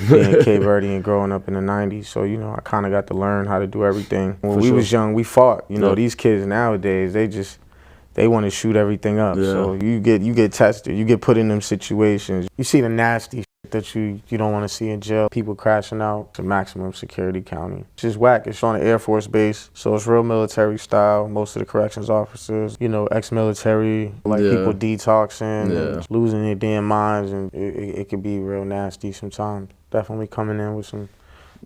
being Cape Verdean and growing up in the 90s. So, you know, I kind of got to learn how to do everything. When we was young, we fought. You know, these kids nowadays, they want to shoot everything up. So you get tested. You get put in them situations. You see the nasty shit that you don't want to see in jail. People crashing out to maximum security county. It's just whack. It's on an Air Force base, so it's real military style. Most of the corrections officers, you know, ex-military, like people detoxing, losing their damn minds, and it can be real nasty sometimes. Definitely coming in with some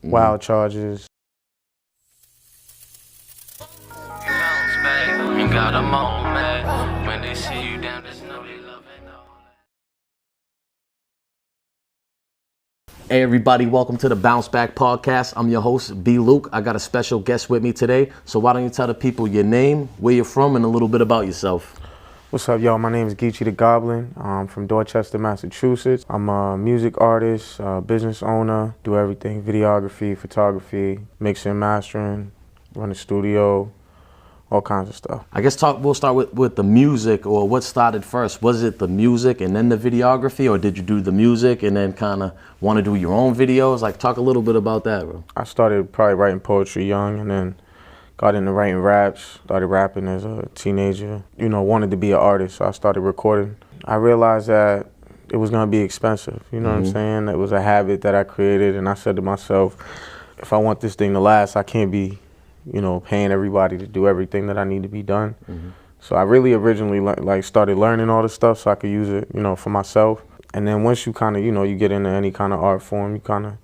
wild charges. Got a moment when they see you down, there's no love and all. Hey everybody, welcome to the Bounce Back Podcast. I'm your host, B. Luke. I got a special guest with me today. So why don't you tell the people your name, where you're from, and a little bit about yourself. What's up, y'all? My name is Geechee the Goblin. I'm from Dorchester, Massachusetts. I'm a music artist, business owner, do everything, videography, photography, mixing, mastering, run a studio, all kinds of stuff. I guess we'll start with the music, or what started first. Was it the music and then the videography, or did you do the music and then kind of want to do your own videos? Like, talk a little bit about that, bro. I started probably writing poetry young, and then got into writing raps, started rapping as a teenager. You know, wanted to be an artist, so I started recording. I realized that it was gonna be expensive, you know what I'm saying? It was a habit that I created, and I said to myself, if I want this thing to last, I can't be, you know, paying everybody to do everything that I need to be done. So I really originally like started learning all this stuff so I could use it, you know, for myself. And then once you kind of, you know, you get into any kind of art form, you kind of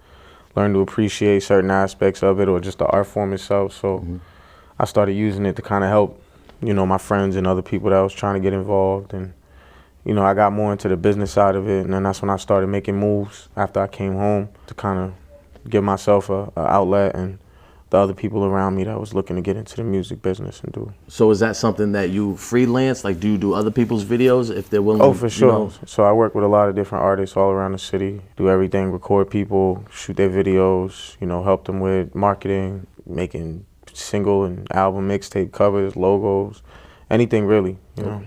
learn to appreciate certain aspects of it, or just the art form itself. So I started using it to kind of help, you know, my friends and other people that was trying to get involved. And, you know, I got more into the business side of it, and then that's when I started making moves after I came home to kind of give myself a outlet and the other people around me that was looking to get into the music business and do. So is that something that you freelance? Like, do you do other people's videos if they're willing? Oh, for sure. You know? So I work with a lot of different artists all around the city, do everything, record people, shoot their videos, you know, help them with marketing, making single and album mixtape covers, logos, anything really, you know.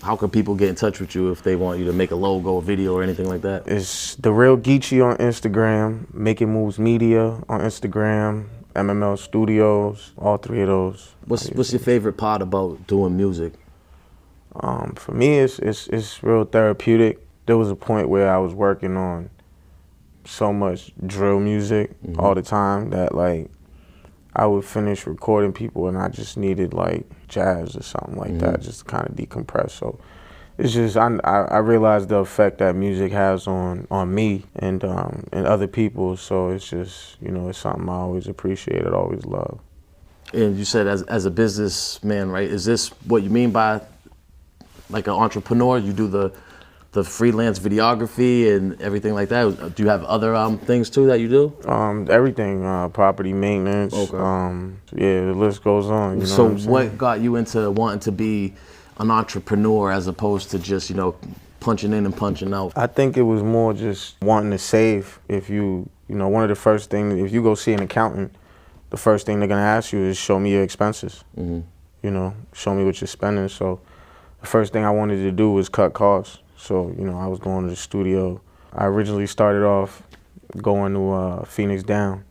How can people get in touch with you if they want you to make a logo, a video, or anything like that? It's The Real Geechee on Instagram, Making Moves Media on Instagram, MML Studios, all three of those. What's your favorite part about doing music? For me, it's real therapeutic. There was a point where I was working on so much drill music all the time that, like, I would finish recording people and I just needed like jazz or something like that, just to kind of decompress. So it's just, I realized the effect that music has on me and other people. So it's just, you know, it's something I always appreciated, always loved. And you said as a businessman, right? Is this what you mean by like an entrepreneur? You do the freelance videography and everything like that? Do you have other things too that you do? Everything, property maintenance. Yeah, the list goes on. You know so what got you into wanting to be an entrepreneur as opposed to just, you know, punching in and punching out? I think it was more just wanting to save. If you know, one of the first things, if you go see an accountant, the first thing they're gonna ask you is show me your expenses. You know, show me what you're spending. So the first thing I wanted to do was cut costs. So, you know, I was going to the studio. I originally started off going to Phoenix Down.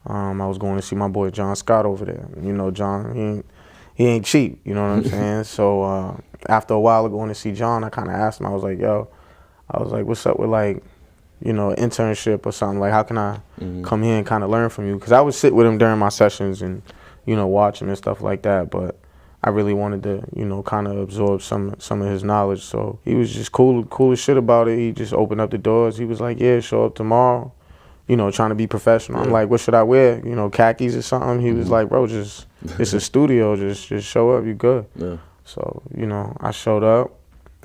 I was going to see my boy John Scott over there. You know, John, he ain't cheap, you know what I'm saying? So after a while of going to see John, I kind of asked him, I was like, what's up with, like, you know, an internship or something? Like, how can I come here and kind of learn from you? Because I would sit with him during my sessions and, you know, watch him and stuff like that. But I really wanted to, you know, kind of absorb some of his knowledge. So he was just cool as shit about it. He just opened up the doors. He was like, yeah, show up tomorrow, you know, trying to be professional. I'm like, what should I wear? You know, khakis or something? He was like, bro, just, it's a studio. Just show up, you good. So, you know, I showed up.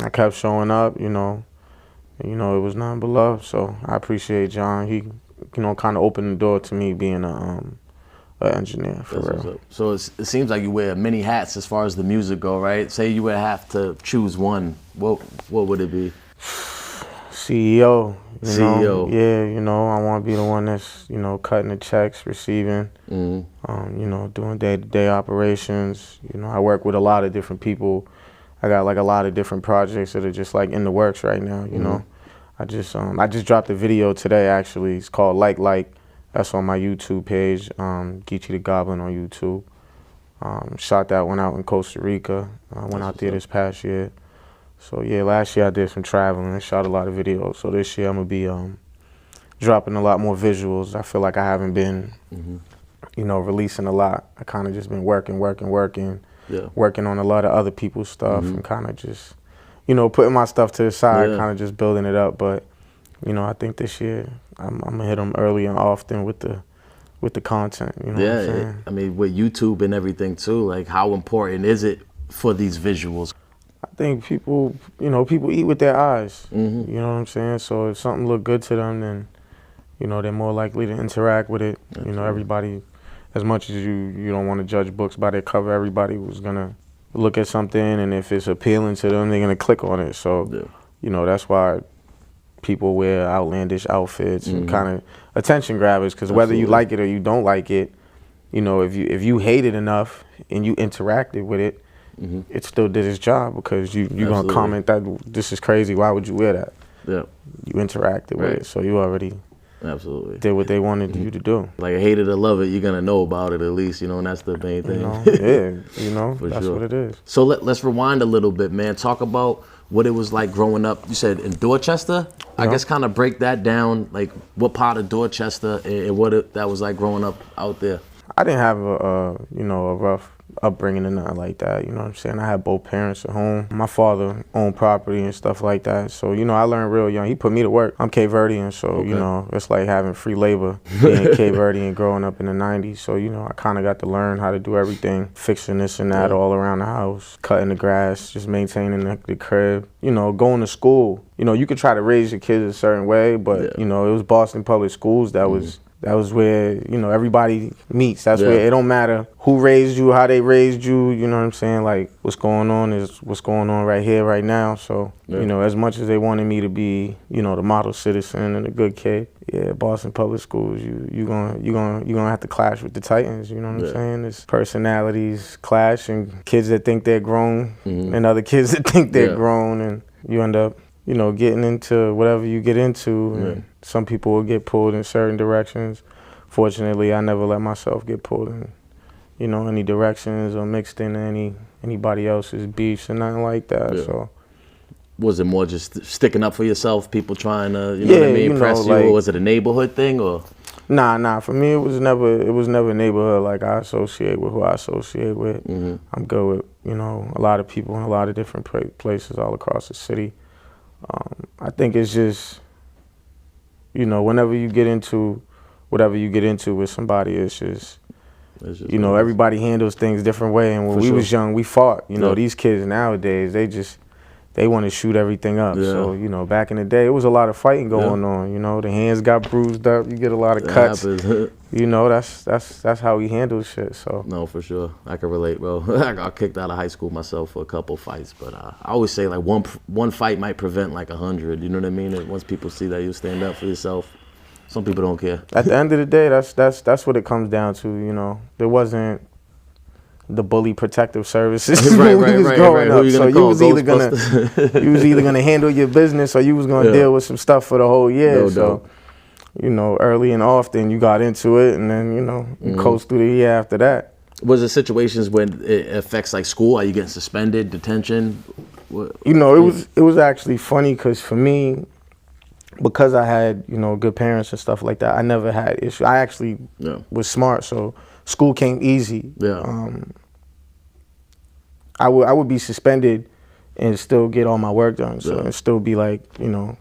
I kept showing up, you know, and, you know, it was nothing but love. So I appreciate John. He, you know, kind of opened the door to me being an engineer, for real. So it seems like you wear many hats as far as the music go, right? Say you would have to choose one, what would it be? CEO. CEO. Know? Yeah, you know, I want to be the one that's, you know, cutting the checks, receiving, you know, doing day-to-day operations. You know, I work with a lot of different people. I got like a lot of different projects that are just like in the works right now, you know. I just dropped a video today, actually. It's called Like. That's on my YouTube page, Geechee the Goblin on YouTube. Shot that one out in Costa Rica. I went out there this past year. So yeah, last year I did some traveling and shot a lot of videos. So this year I'm gonna be dropping a lot more visuals. I feel like I haven't been, you know, releasing a lot. I kind of just been working, working on a lot of other people's stuff and kind of just, you know, putting my stuff to the side, kind of just building it up. But, you know, I think this year I'm gonna hit them early and often with the content. You know what I'm saying? I mean, with YouTube and everything too, like how important is it for these visuals? I think people, you know, people eat with their eyes. You know what I'm saying? So if something look good to them, then, you know, they're more likely to interact with it. You know, everybody, as much as you don't want to judge books by their cover, everybody was gonna look at something, and if it's appealing to them, they're gonna click on it. So, you know, that's why people wear outlandish outfits and kind of attention grabbers, because whether you like it or you don't like it, you know, if you hate it enough and you interacted with it, it still did its job, because you're gonna comment that this is crazy, why would you wear that? You interacted with it, so you already did what they wanted you to do. Like, hate it or love it, you're gonna know about it at least, you know, and that's the main thing. You know, you know, that's what it is. So let's rewind a little bit, man. Talk about what it was like growing up. You said in Dorchester. I guess kind of break that down, like what part of Dorchester and what that was like growing up out there. I didn't have you know, a rough upbringing or nothing like that, you know what I'm saying? I had both parents at home. My father owned property and stuff like that, so, you know, I learned real young. He put me to work. I'm Cape Verdean, so, you know, it's like having free labor being Cape Verdean growing up in the 90s, so, you know, I kind of got to learn how to do everything, fixing this and that all around the house, cutting the grass, just maintaining the crib, you know, going to school. You know, you could try to raise your kids a certain way, but, you know, it was Boston Public Schools that was where, you know, everybody meets. That's where it don't matter who raised you, how they raised you, you know what I'm saying? Like, what's going on is what's going on right here, right now. So, you know, as much as they wanted me to be, you know, the model citizen and a good kid, Boston Public Schools, you gonna have to clash with the Titans, you know what I'm saying? There's personalities clash, and kids that think they're grown and other kids that think they're grown, and you end up, you know, getting into whatever you get into. And some people will get pulled in certain directions. Fortunately, I never let myself get pulled in, you know, any directions or mixed into anybody else's beefs and nothing like that. So, was it more just sticking up for yourself, people trying to, you know what I mean, impress you, or was it a neighborhood thing, or? Nah. For me, it was never a neighborhood. Like, I associate with who I associate with. I'm good with, you know, a lot of people in a lot of different places all across the city. I think it's just, you know, whenever you get into whatever you get into with somebody, it's just you know, everybody handles things different way. And when we was young, we fought. You know, these kids nowadays, they want to shoot everything up. So, you know, back in the day, it was a lot of fighting going on. You know, the hands got bruised up. You get a lot of cuts. You know, that's how we handle shit. So no, for sure, I can relate, bro. I got kicked out of high school myself for a couple fights, but I always say, like, one fight might prevent like 100. You know what I mean? And once people see that you stand up for yourself, some people don't care. At the end of the day, that's what it comes down to. You know, there wasn't the bully protective services right. So you was either gonna handle your business, or you was gonna deal with some stuff for the whole year. You know, early and often you got into it, and then, you know, you coast through the year after that. Was there situations when it affects like school? Are you getting suspended, detention? You know, it was actually funny, because for me, because I had, you know, good parents and stuff like that, I never had issue. I actually was smart, so school came easy. I would be suspended and still get all my work done, so and still be like, you know,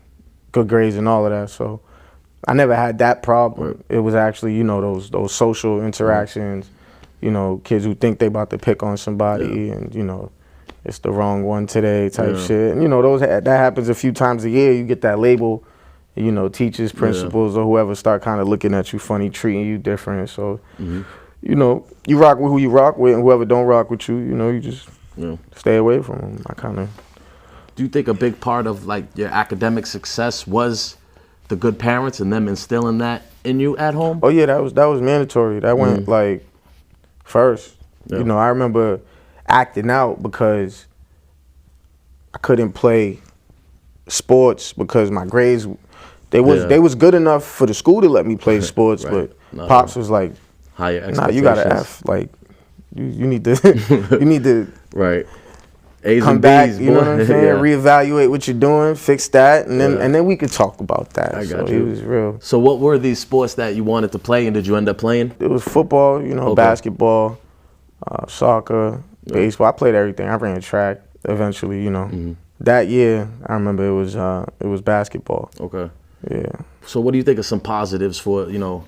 good grades and all of that. So I never had that problem. It was actually, you know, those social interactions, you know, kids who think they about to pick on somebody, and, you know, it's the wrong one today type shit. And, you know, that happens a few times a year. You get that label, you know, teachers, principals, or whoever start kind of looking at you funny, treating you different. So, you know, you rock with who you rock with, and whoever don't rock with you, you know, you just stay away from them. I kind of. Do you think a big part of like your academic success was the good parents and them instilling that in you at home? Oh yeah, that was mandatory. That went like first. You know, I remember acting out because I couldn't play sports because my grades, they was good enough for the school to let me play sports, Right. but Pops was like, higher nah, expectations. you got an F. Like, you need to, you need to Right. A's come and back, B's, you know what I'm saying? Yeah. Reevaluate what you're doing, fix that, and then we could talk about that. I so got you. It was real. So what were these sports that you wanted to play, and did you end up playing? It was football, you know, Okay. basketball, soccer, baseball. I played everything. I ran track eventually, you know. That year, I remember it was basketball. Okay. Yeah. So what do you think are some positives for, you know,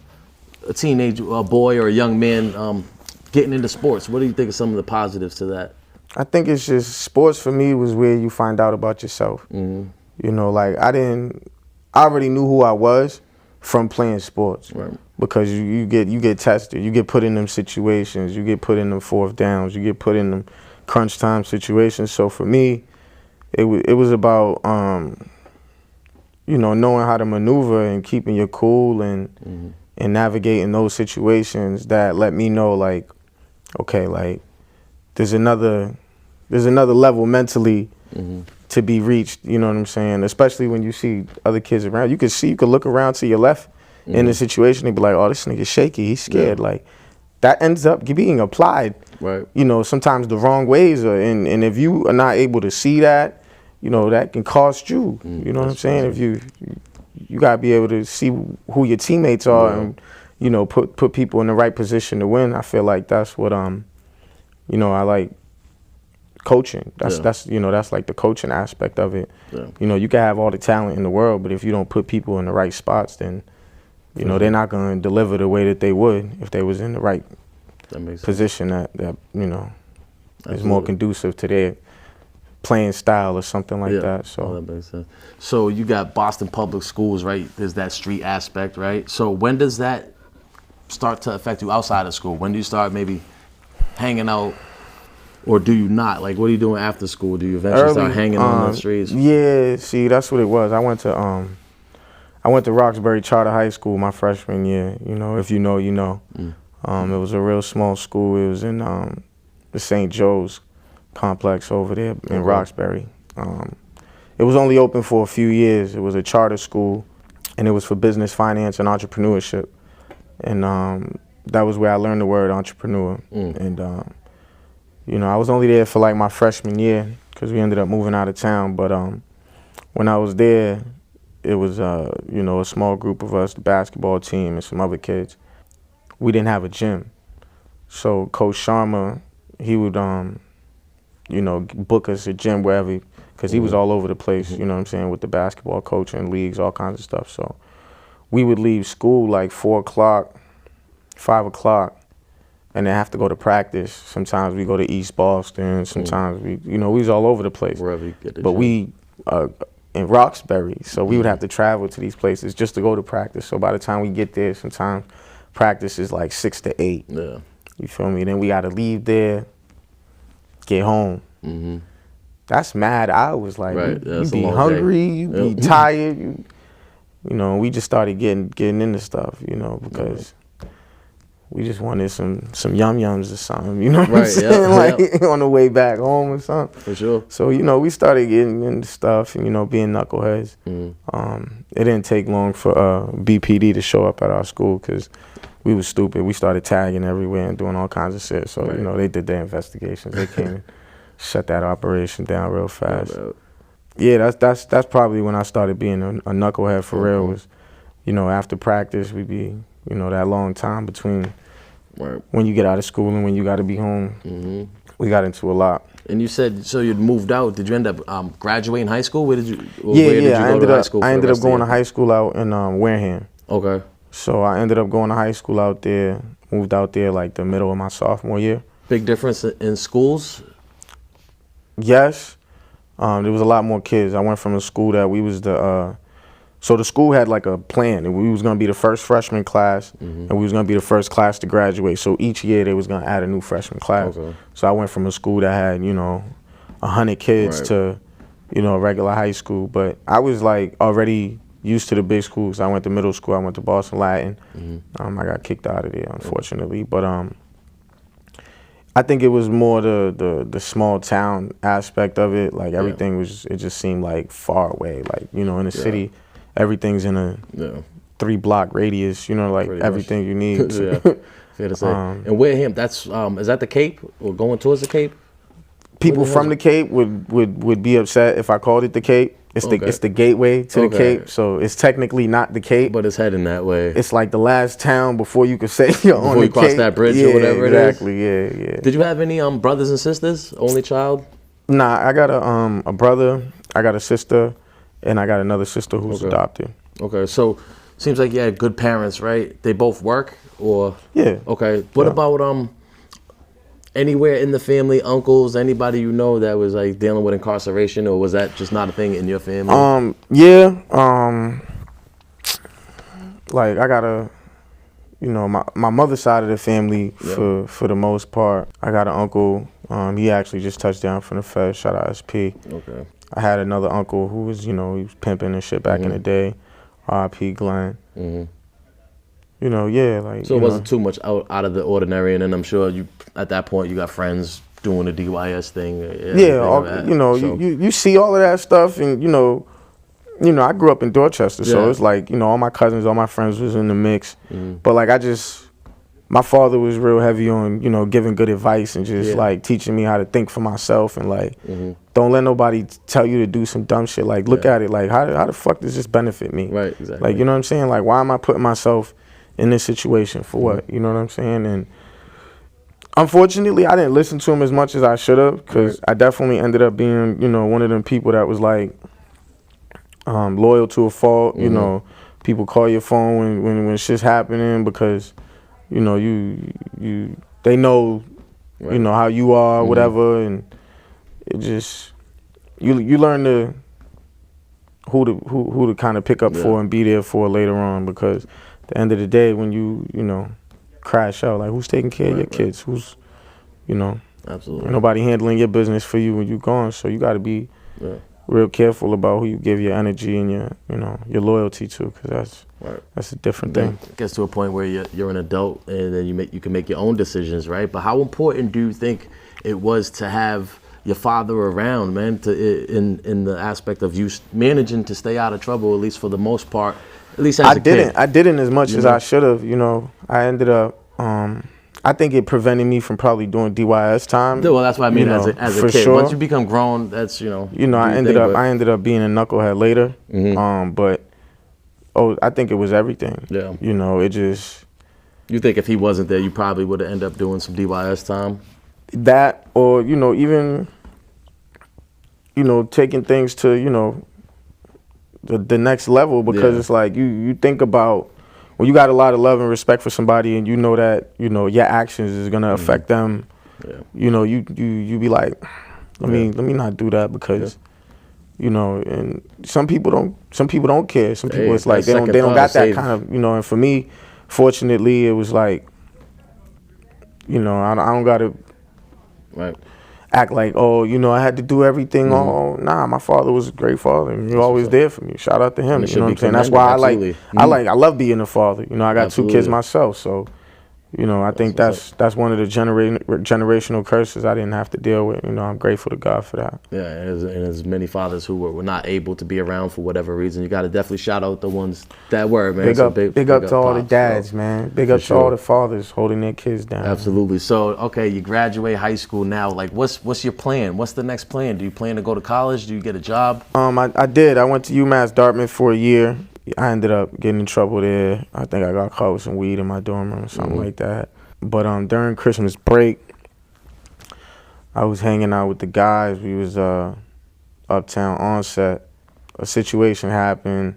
a boy or a young man getting into sports? What do you think are some of the positives to that? I think it's just sports for me was where you find out about yourself. You know, like I already knew who I was from playing sports. Right. Because you get tested, you get put in them situations, you get put in them fourth downs, you get put in them crunch time situations. So for me, it was about you know, knowing how to maneuver and keeping your cool and navigating those situations that let me know like, okay, like there's another level mentally to be reached, you know what I'm saying? Especially when you see other kids around. You could look around to your left in the situation and be like, oh, this nigga's shaky, he's scared. Yeah. Like that ends up being applied, Right. you know, sometimes the wrong ways. And if you are not able to see that, you know, that can cost you. You know what I'm saying? If you gotta be able to see who your teammates are and, you know, put people in the right position to win. I feel like that's what you know, I like coaching. That's you know, that's like the coaching aspect of it. Yeah. You know, you can have all the talent in the world, but if you don't put people in the right spots, then you know they're not going to deliver the way that they would if they was in the right position that you know is more conducive to their playing style or something like that. So that makes sense. So you got Boston Public Schools, right? There's that street aspect, right? So when does that start to affect you outside of school? When do you start maybe hanging out, or do you not? Like, what are you doing after school? Do you eventually start hanging on the streets? Yeah, see, that's what it was. I went to Roxbury Charter High School my freshman year. You know, if you know, you know. It was a real small school. It was in the St. Joe's complex over there in Roxbury. It was only open for a few years. It was a charter school, and it was for business, finance, and entrepreneurship. And that was where I learned the word entrepreneur. And you know, I was only there for like my freshman year because we ended up moving out of town. But when I was there, it was you know, a small group of us, the basketball team and some other kids. We didn't have a gym, so Coach Sharma, he would you know, book us a gym wherever, because he was all over the place. You know what I'm saying, with the basketball coaching leagues, all kinds of stuff. So we would leave school like 4 o'clock, 5 o'clock, and then have to go to practice. Sometimes we go to East Boston. Sometimes we, you know, we was all over the place. Wherever you get the but gym. we in Roxbury, so we would have to travel to these places just to go to practice. So by the time we get there, sometimes practice is like 6 to 8. Yeah. You feel me? Then we got to leave there, get home. That's mad hours. Like you be hungry, you be tired. You know, we just started getting into stuff. You know, because we just wanted some yum-yums or something, you know what I'm saying? Like on the way back home or something. For sure. So, you know, we started getting into stuff and, you know, being knuckleheads. It didn't take long for BPD to show up at our school because we was stupid. We started tagging everywhere and doing all kinds of shit. So, you know, they did their investigations. They came and shut that operation down real fast. Yeah, that's probably when I started being a knucklehead for real. Was, you know, after practice, we'd be, you know, that long time between when you get out of school and when you got to be home. We got into a lot. And you said, so you'd moved out. Did you end up graduating high school? Where did you? I ended up going to high school out in Wareham. Okay. So I ended up going to high school out there. Moved out there like the middle of my sophomore year. Big difference in schools? Yes. There was a lot more kids. I went from a school that we was so the school had like a plan, and we was gonna be the first freshman class, and we was gonna be the first class to graduate. So each year they was gonna add a new freshman class. So I went from a school that had, you know, 100 kids to, you know, a regular high school. But I was like already used to the big schools. I went to middle school. I went to Boston Latin. I got kicked out of there, unfortunately. But I think it was more the small town aspect of it. Like everything it just seemed like far away. Like, you know, in the city, everything's in a 3-block radius, you know, like Pretty everything much. you need. Yeah, fair to say. And Wareham, that's is that the Cape or going towards the Cape? People from the Cape would be upset if I called it the Cape. It's the gateway to the Cape, so it's technically not the Cape, but it's heading that way. It's like the last town before you could say you're on the Cape. Before you cross that bridge or whatever it is. Exactly. Yeah. Did you have any brothers and sisters? Only child? Nah, I got a brother, I got a sister, and I got another sister who's adopted. Okay, so seems like you had good parents, right? They both work, or Okay. What about anywhere in the family, uncles, anybody you know that was like dealing with incarceration, or was that just not a thing in your family? Like I got my mother's side of the family for the most part. I got an uncle. He actually just touched down from the Fed. Shout out SP. Okay. I had another uncle who was, he was pimping and shit back in the day. R.I.P. Glenn. You know, like. So it wasn't too much out of the ordinary, and then I'm sure you at that point you got friends doing the DYS thing. You see all of that stuff, and you know, I grew up in Dorchester, so it's like, all my cousins, all my friends was in the mix. But like my father was real heavy on, giving good advice and just like teaching me how to think for myself and like, don't let nobody tell you to do some dumb shit. Like, look at it like, how the fuck does this benefit me? Right, exactly. Like, you know what I'm saying? Like, why am I putting myself in this situation for what? You know what I'm saying? And unfortunately, I didn't listen to him as much as I should have, because I definitely ended up being, one of them people that was like loyal to a fault. You know, people call your phone when shit's happening because, they know, how you are, whatever, and it just you learn who to kind of pick up for and be there for later on, because at the end of the day, when you crash out, like, who's taking care of your kids? Who's, Absolutely. Ain't nobody handling your business for you when you're gone. So you got to be real careful about who you give your energy and your loyalty to, because that's a different thing. It gets to a point where you're an adult and then you can make your own decisions, right? But how important do you think it was to have your father around, man, in the aspect of you managing to stay out of trouble, at least for the most part, at least as a kid? I didn't as much as I should have. I ended up. I think it prevented me from probably doing DYS time. Well, that's what I mean, as a kid. Sure. Once you become grown, that's I ended up being a knucklehead later. But I think it was everything. Yeah. It just. You think if he wasn't there, you probably would have ended up doing some DYS time? That, or even taking things to the next level, because it's like you think about when you got a lot of love and respect for somebody, and you know that your actions is gonna affect them. You be like, let me not do that, because and some people don't care. Some people, it's like they don't got that kind of and for me, fortunately, it was like I don't gotta act like, I had to do everything. Nah, my father was a great father, and he was always there for me. Shout out to him. You know what I'm saying? That's why I love being a father. I got 2 kids myself, so I think that's one of the generational curses I didn't have to deal with. I'm grateful to God for that. Yeah, and there's many fathers who were not able to be around for whatever reason. You got to definitely shout out the ones that were, man. Big up to all the dads, man. Big up to all the fathers holding their kids down. Absolutely. So, okay, you graduate high school now. Like, what's your plan? What's the next plan? Do you plan to go to college? Do you get a job? I did. I went to UMass Dartmouth for a year. I ended up getting in trouble there. I think I got caught with some weed in my dorm room or something like that. But during Christmas break, I was hanging out with the guys. We was uptown on set. A situation happened.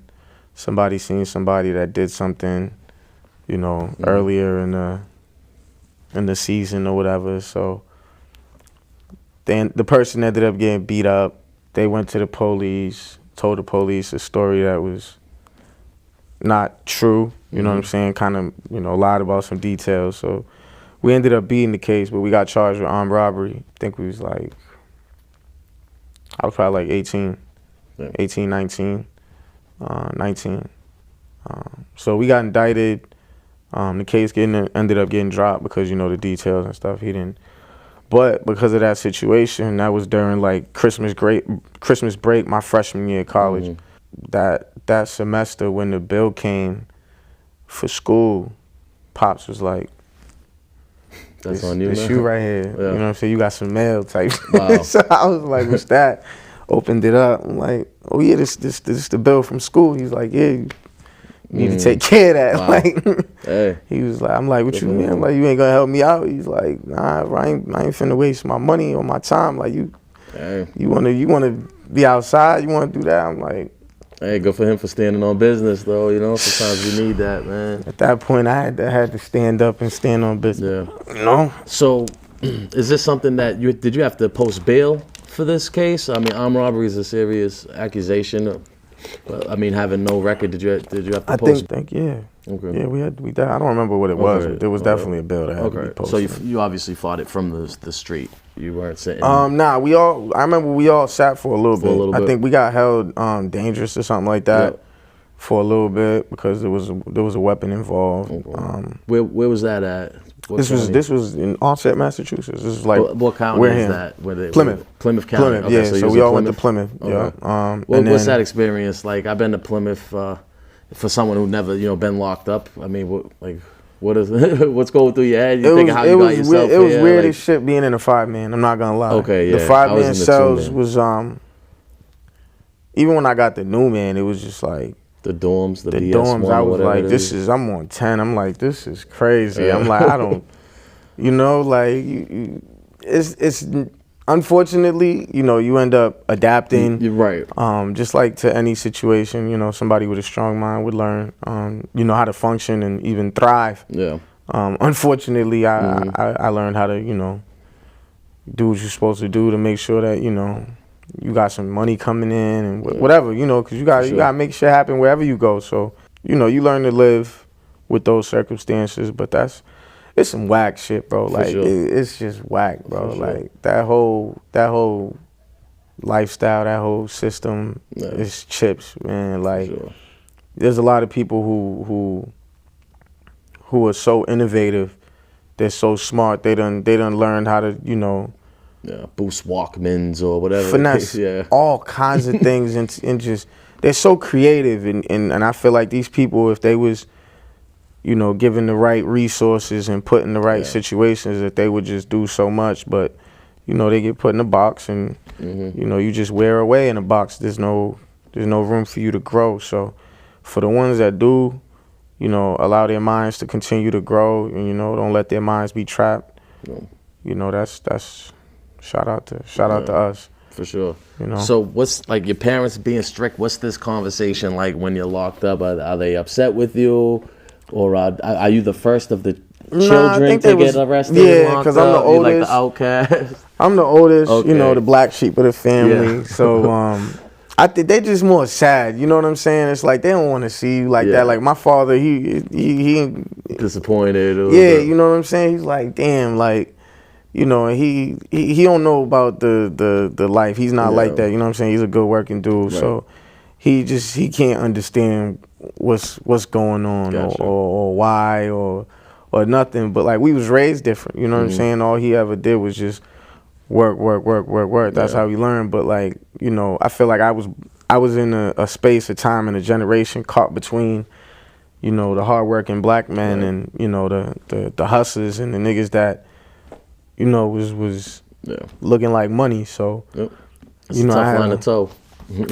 Somebody seen somebody that did something, earlier in the season or whatever. So then the person ended up getting beat up. They went to the police, told the police a story that was not true, you know what I'm saying, kind of, lied about some details. So we ended up beating the case, but we got charged with armed robbery. I think we was like, I was probably like 18, 19. So we got indicted. The case ended up getting dropped because, the details and stuff. He didn't But because of that situation, that was during like Christmas break, my freshman year of college. That semester when the bill came for school, Pops was like, "That's on you, this man." you right here. Yeah. You know what I'm saying? You got some mail type. Wow. So I was like, what's that? Opened it up. I'm like, oh yeah, this the bill from school. He's like, yeah, you need to take care of that. Wow. Like, Hey. he was like, I'm like, what you mean? I'm like, you ain't gonna help me out? He's like, nah, I ain't finna waste my money or my time. Like you wanna be outside? You wanna do that? I'm like, hey, good for him for standing on business, though. You know, sometimes you need that, man. at that point, I had to stand up and stand on business. Yeah. You know. So, is this something that did you have to post bail for this case? I mean, armed robbery is a serious accusation. But I mean, having no record, did you have to post? I think yeah. Okay. Yeah, we did. I don't remember what it was, but there was definitely a bill that had to be So posted. you obviously fought it from the street. You weren't sitting. Nah, I remember we all sat for a little bit. I think we got held dangerous or something like that for a little bit because there was a weapon involved. Okay. Where was that at? This was in Onset, Massachusetts. This is like what county is that? Plymouth. Plymouth County. Plymouth, Okay, yeah. So we all went to Plymouth. Okay. Yeah. What's that experience like? I've been to Plymouth for someone who never been locked up. I mean, what is what's going through your head? You thinking how you got yourself here? It was weird as shit being in a 5-man. I'm not gonna lie. Okay, yeah. The 5-man cells was even when I got the new man, it was just like. The dorms, the BS dorms. I was like, I'm on 10. I'm like, this is crazy. Yeah. I'm like, I don't, like, it's unfortunately, you end up adapting. You're right. Just like to any situation, somebody with a strong mind would learn, how to function and even thrive. Yeah. Unfortunately, I learned how to, do what you're supposed to do to make sure that, you got some money coming in and whatever, because you gotta make shit happen wherever you go. So, you learn to live with those circumstances, but it's some whack shit, bro. Like it's just whack, bro. Like that whole lifestyle, that whole system is chips, man. Like there's a lot of people who are so innovative, they're so smart, they done learn how to, boost Walkmans or whatever. Finesse all kinds of things and just they're so creative and I feel like these people, if they was, given the right resources and put in the right situations, that they would just do so much. But, they get put in a box and you just wear away in a box. There's no room for you to grow. So for the ones that do, allow their minds to continue to grow and don't let their minds be trapped. That's shout out to us. For sure. So what's like your parents being strict? What's this conversation like when you're locked up? Are they upset with you, or are you the first of the children to get arrested? Yeah, because I'm the oldest. You like the outcast. I'm the oldest. Okay. The black sheep of the family. Yeah. So I think they just more sad. You know what I'm saying? It's like they don't want to see you like that. Like my father, he disappointed. You know what I'm saying? He's like, damn, like. He don't know about the life. He's not like that. You know what I'm saying? He's a good working dude. Right. So he can't understand what's going on or why or nothing. But like we was raised different. You know what I'm saying? All he ever did was just work. That's how he learned. But like, I feel like I was in a space, a time, and a generation caught between, the hardworking black men and, the hustlers and the niggas that, was looking like money. So, it's a tough line to toe.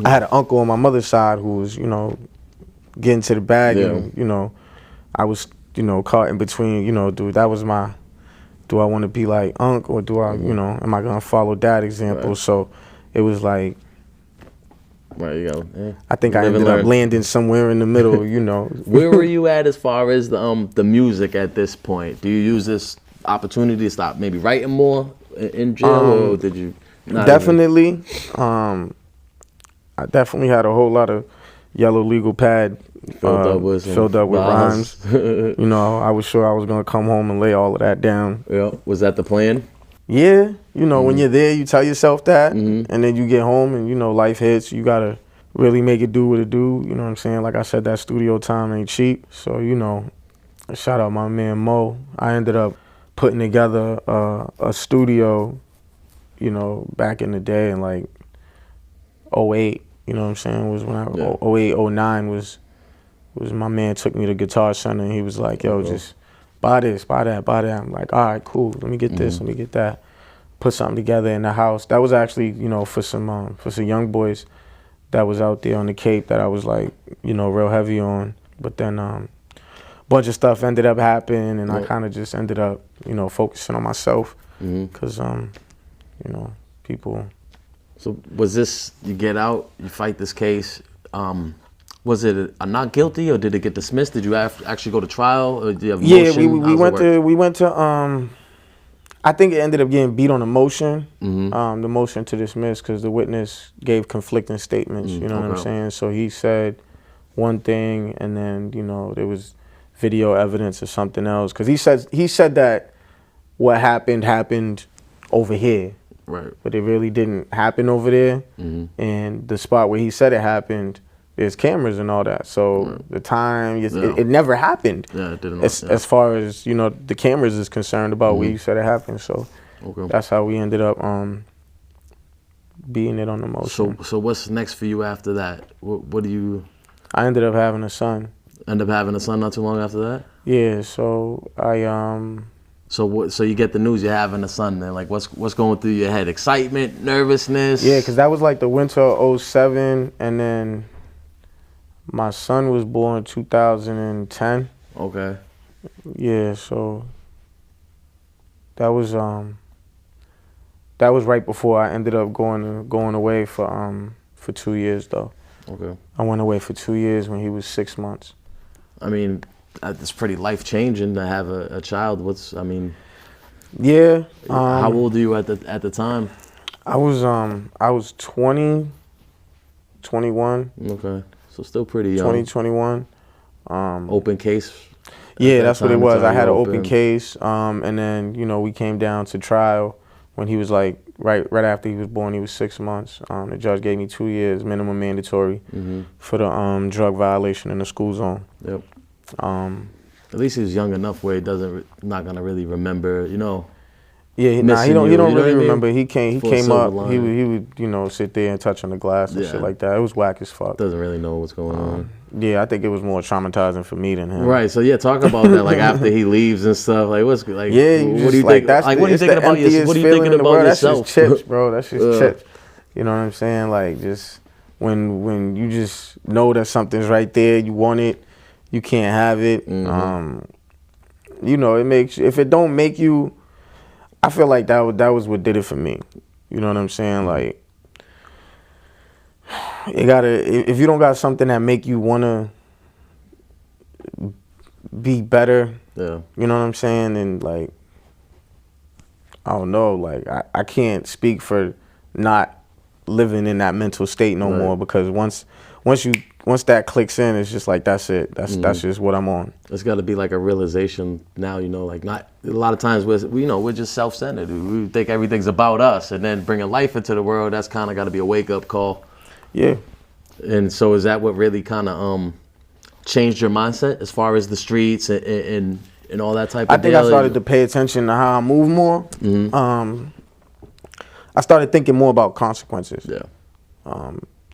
I had an uncle on my mother's side who was, getting to the bag and, I was, caught in between, do I want to be like Unc or do I, am I going to follow that example? Right. So it was like, I think I ended up landing somewhere in the middle, Where were you at as far as the music at this point? Do you use this opportunity to stop maybe writing more in jail, or did you not definitely I definitely had a whole lot of yellow legal pad filled up with rhymes. I was sure I was gonna come home and lay all of that down. Was that the plan? When you're there, you tell yourself that, and then you get home and life hits. You gotta really make it do what it do. You know what I'm saying? Like I said, that studio time ain't cheap. So shout out my man Mo. I ended up putting together a studio, you know, back in the day in like '08, you know what I'm saying, was when I, Yeah. '08, '09 was my man took me to Guitar Center and he was like, yo, just buy this, buy that, buy that. I'm like, all right, cool, let me get this, let me get that. Put something together in the house. That was actually, you know, for some young boys that was out there on the Cape that I was like, you know, real heavy on. But then bunch of stuff ended up happening and I kind of just ended up, you know, focusing on myself because, you know, people. So was this, you get out, you fight this case, was it a not guilty or did it get dismissed? Did you actually go to trial or do you have motion? We went to I think it ended up getting beat on the motion, the motion to dismiss, because the witness gave conflicting statements, you know what I'm saying? So he said one thing and then, you know, there was video evidence or something else, because he said that what happened over here. Right. But it really didn't happen over there. And the spot where he said it happened, there's cameras and all that. So the time, it never happened. Yeah, it didn't. As far as, you know, the cameras is concerned about where you said it happened. So that's how we ended up beating it on the motion. So what's next for you after that? What do you? I ended up having a son. End up having a son not too long after that? Yeah, so I So you get the news you're having a son, then like what's going through your head? Excitement, nervousness? Yeah, because that was like the winter of '07, and then my son was born 2010. Okay. Yeah, so that was right before I ended up going away for 2 years though. Okay. I went away for 2 years when he was 6 months. I mean, it's pretty life-changing to have a child. Yeah. How old are you at the time? I was 20, 21. Okay. So still pretty young. 20, 21. Open case? Yeah, that's what it was. I had an open case, and then, you know, we came down to trial when he was like, right after he was born, he was 6 months. The judge gave me 2 years, minimum mandatory, for the drug violation in the school zone. Yep. At least he was young enough where he not gonna really remember, you know. Yeah, he don't really remember. He came up. Line. He would, you know, sit there and touch on the glass and shit like that. It was whack as fuck. Doesn't really know what's going on. Yeah, I think it was more traumatizing for me than him. Right. So yeah, talk about that. Like after he leaves and stuff. Like what's like? Yeah, what do you think? Like what are you thinking about yourself? What are you thinking about yourself? That's just chips, bro. That's just chips. You know what I'm saying? Like just when you just know that something's right there, you want it, you can't have it. You know, it makes, if it don't make you, I feel like that was what did it for me. You know what I'm saying? Like, you gotta, if you don't got something that make you wanna be better, you know what I'm saying? And like, I don't know, like I can't speak for not living in that mental state no more, because once that clicks in, it's just like, that's it. That's just what I'm on. It's got to be like a realization now, you know, like not a lot of times we're just self-centered. We think everything's about us, and then bringing life into the world, that's kind of got to be a wake-up call. Yeah. And so is that what really kind of changed your mindset as far as the streets and all that type of deal? I think I started to pay attention to how I move more. I started thinking more about consequences. Yeah.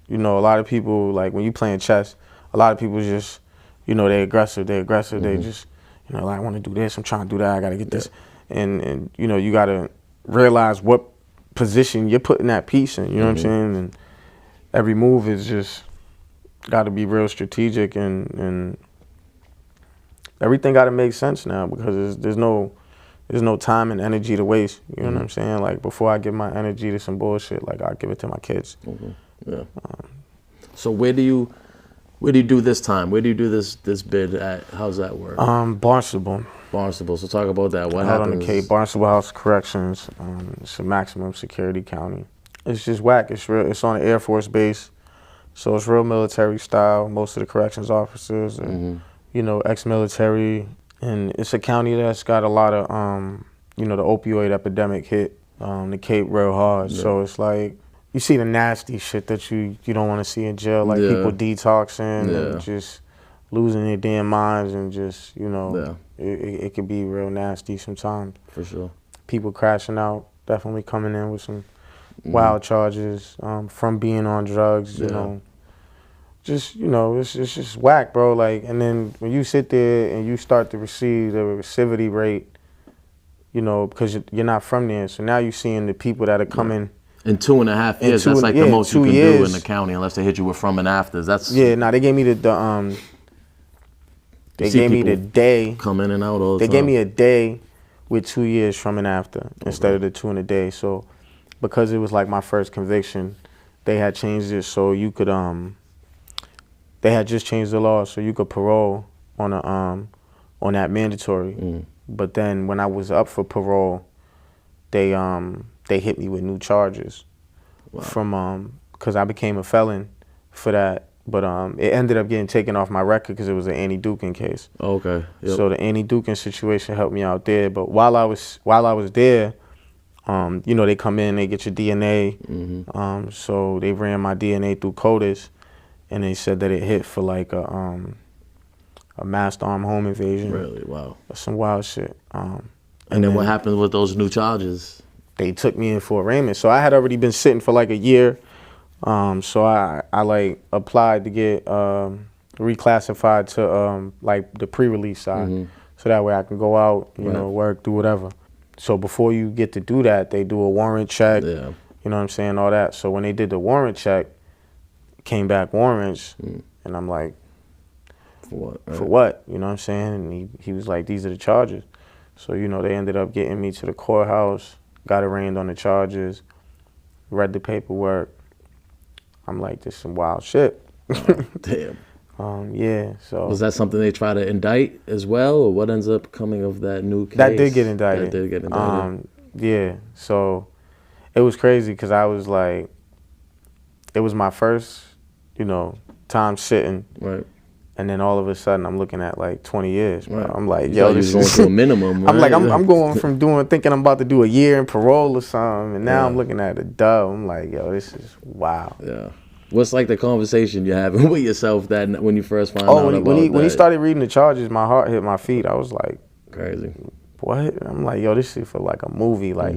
You know, a lot of people, like when you playing chess, a lot of people just, you know, they're aggressive. They just, you know, like, I want to do this, I'm trying to do that, I got to get this. And you know, you got to realize what position you're putting that piece in, you know what I'm saying? And every move is just got to be real strategic, and everything got to make sense now, because there's no time and energy to waste, you know what I'm saying? Like, before I give my energy to some bullshit, like, I'll give it to my kids. Yeah. So where do you do this time? Where do you do this bid at? How's that work? Barnstable. Barnstable. So talk about that. What Out happens? on the Cape, Barnstable House of Corrections. It's a maximum security county. It's just whack. It's real. It's on an Air Force base, so it's real military style. Most of the corrections officers are, you know, ex-military, and it's a county that's got a lot of, you know, the opioid epidemic hit the Cape real hard. So it's like, you see the nasty shit that you don't want to see in jail, like people detoxing and just losing their damn minds and just, Yeah, it could be real nasty sometimes. for sure. People crashing out, definitely coming in with some wild charges from being on drugs, just, it's just whack, bro. Like, and then when you sit there and you start to receive the recidivity rate, because you're not from there. So now you're seeing the people that are coming. In 2.5 years, that's like the most you can do in the county, unless they hit you with from and afters. That's they gave me they gave me the day. Come in and out all the time. They gave me a day with 2 years from and after instead of the 2 in a day. So because it was like my first conviction, they had changed it so you could they had just changed the law so you could parole on that mandatory. But then when I was up for parole, they hit me with new charges from because I became a felon for that. But it ended up getting taken off my record because it was an Annie Dookhan case. Okay. Yep. So the Annie Dookhan situation helped me out there. But while I was there, they come in, they get your DNA. So they ran my DNA through CODIS, and they said that it hit for like a masked armed home invasion. Really? Wow. Some wild shit. And then what happened with those new charges? They took me in for arraignment. So I had already been sitting for like a year. So I like applied to get reclassified to like the pre-release side. So that way I can go out, work, do whatever. So before you get to do that, they do a warrant check. Yeah. You know what I'm saying? All that. So when they did the warrant check, came back warrants, and I'm like, for what? Right? For what? You know what I'm saying? And he was like, these are the charges. So, they ended up getting me to the courthouse, got arraigned on the charges, read the paperwork. I'm like, this is some wild shit. Damn. Yeah, so. Was that something they try to indict as well, or what ends up coming of that new case? That did get indicted. That did get indicted. Yeah, so it was crazy because I was like, it was my first, time sitting. Right. And then all of a sudden, I'm looking at like 20 years. Bro. Right. I'm like, yo, this is going to a minimum. Right? I'm like, I'm going from thinking I'm about to do a year in parole or something, and now I'm looking at a dub. I'm like, yo, this is wow. Yeah. What's like the conversation you're having with yourself that when you first find out about when he started reading the charges, my heart hit my feet. I was like, crazy. What? I'm like, yo, this shit feel like a movie. Like,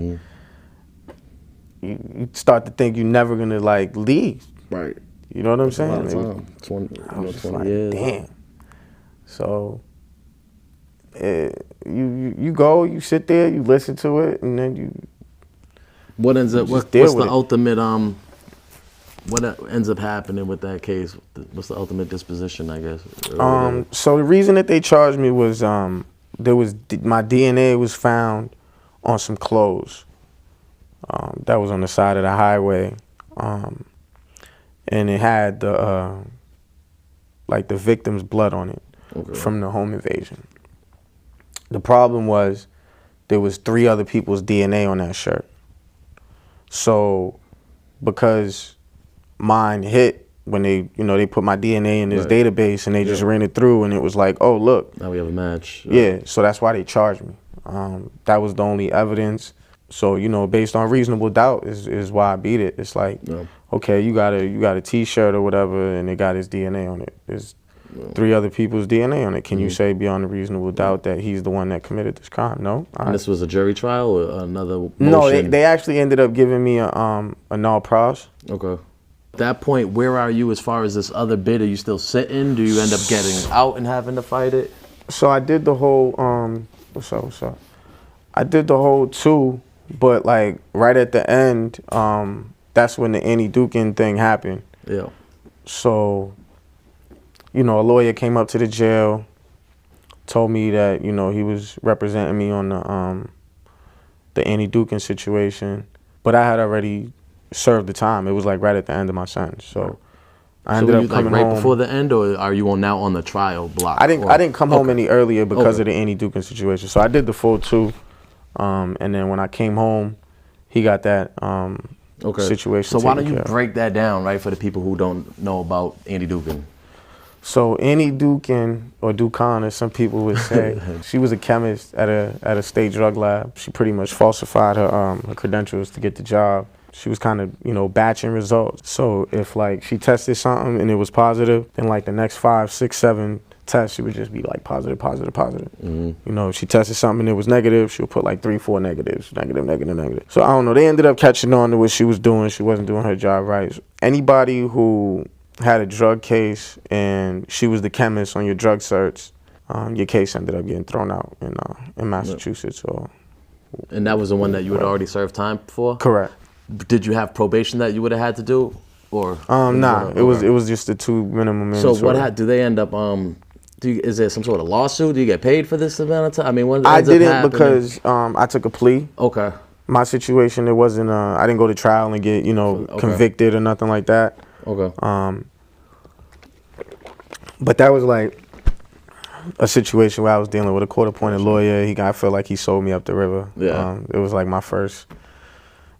you start to think you're never gonna like leave. Right. You know what I'm saying? A lot of time. 20 like, years. Damn. So you go, you sit there, you listen to it, and then you. What ends up? What's the ultimate? What ends up happening with that case? What's the ultimate disposition? I guess. So the reason that they charged me was my DNA was found on some clothes that was on the side of the highway. And it had the victim's blood on it from the home invasion. The problem was there was 3 other people's DNA on that shirt. So because mine hit when they put my DNA in this database and they just ran it through and it was like, oh, look. Now we have a match. Yeah, so that's why they charged me. That was the only evidence. So, based on reasonable doubt is why I beat it. It's like, okay, you got a T-shirt or whatever, and it got his DNA on it. There's 3 other people's DNA on it. Can you say beyond a reasonable doubt that he's the one that committed this crime? No. And this was a jury trial or another motion? No, they actually ended up giving me a null pros. Okay. At that point, where are you as far as this other bid? Are you still sitting? Do you end up getting out and having to fight it? So I did the whole, what's up? I did the whole 2. But like right at the end, that's when the Annie Dookhan thing happened. Yeah. So, a lawyer came up to the jail, told me that he was representing me on the Annie Dookhan situation, but I had already served the time. It was like right at the end of my sentence. So I ended up coming right home before the end, or are you now on the trial block? I didn't come home any earlier because of the Annie Dookhan situation. So I did the full 2. And then when I came home, he got that situation. So why don't you break that down, right, for the people who don't know about Annie Dookhan? So Annie Dookhan, or Dookhan as some people would say, she was a chemist at a state drug lab. She pretty much falsified her credentials to get the job. She was kind of, batching results. So if like she tested something and it was positive, then like the next 5, 6, 7 test, she would just be like positive, positive, positive. You know, if she tested something and it was negative, she'll put like 3, 4 negatives, negative, negative, negative. So I don't know. They ended up catching on to what she was doing. She wasn't doing her job right. Anybody who had a drug case and she was the chemist on your drug certs, your case ended up getting thrown out in Massachusetts. And that was the one that you had already served time for? Correct. Did you have probation that you would have had to do? Or nah, it was just the 2 minimum mandatory. So what do they end up is there some sort of lawsuit? Do you get paid for this amount of time? I mean, what I didn't because I took a plea. Okay. My situation, it wasn't I didn't go to trial and get, convicted or nothing like that. Okay. But that was like a situation where I was dealing with a court-appointed lawyer. I felt like he sold me up the river. Yeah. It was like my first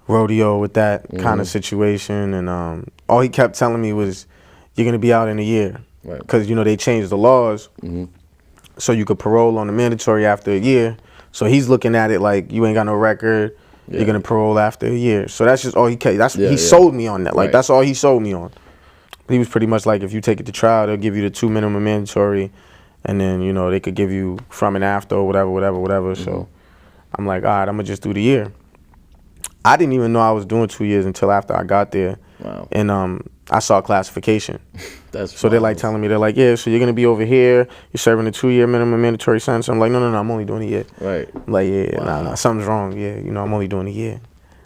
rodeo with that kind of situation, and all he kept telling me was, "You're gonna be out in a year," because they changed the laws, so you could parole on the mandatory after a year. So he's looking at it like you ain't got no record. You're gonna parole after a year. So that's just all he kept. He sold me on that. Like that's all he sold me on. He was pretty much like, if you take it to trial, they'll give you the 2 minimum mandatory, and then they could give you from and after or whatever. So I'm like, all right, I'm gonna just do the year. I didn't even know I was doing 2 years until after I got there. Wow. And I saw classification. So they're like telling me, they're like, yeah, so you're gonna be over here. You're serving a 2-year minimum mandatory sentence. I'm like, no, I'm only doing a year. Right. I'm like, nah, something's wrong. Yeah, I'm only doing a year.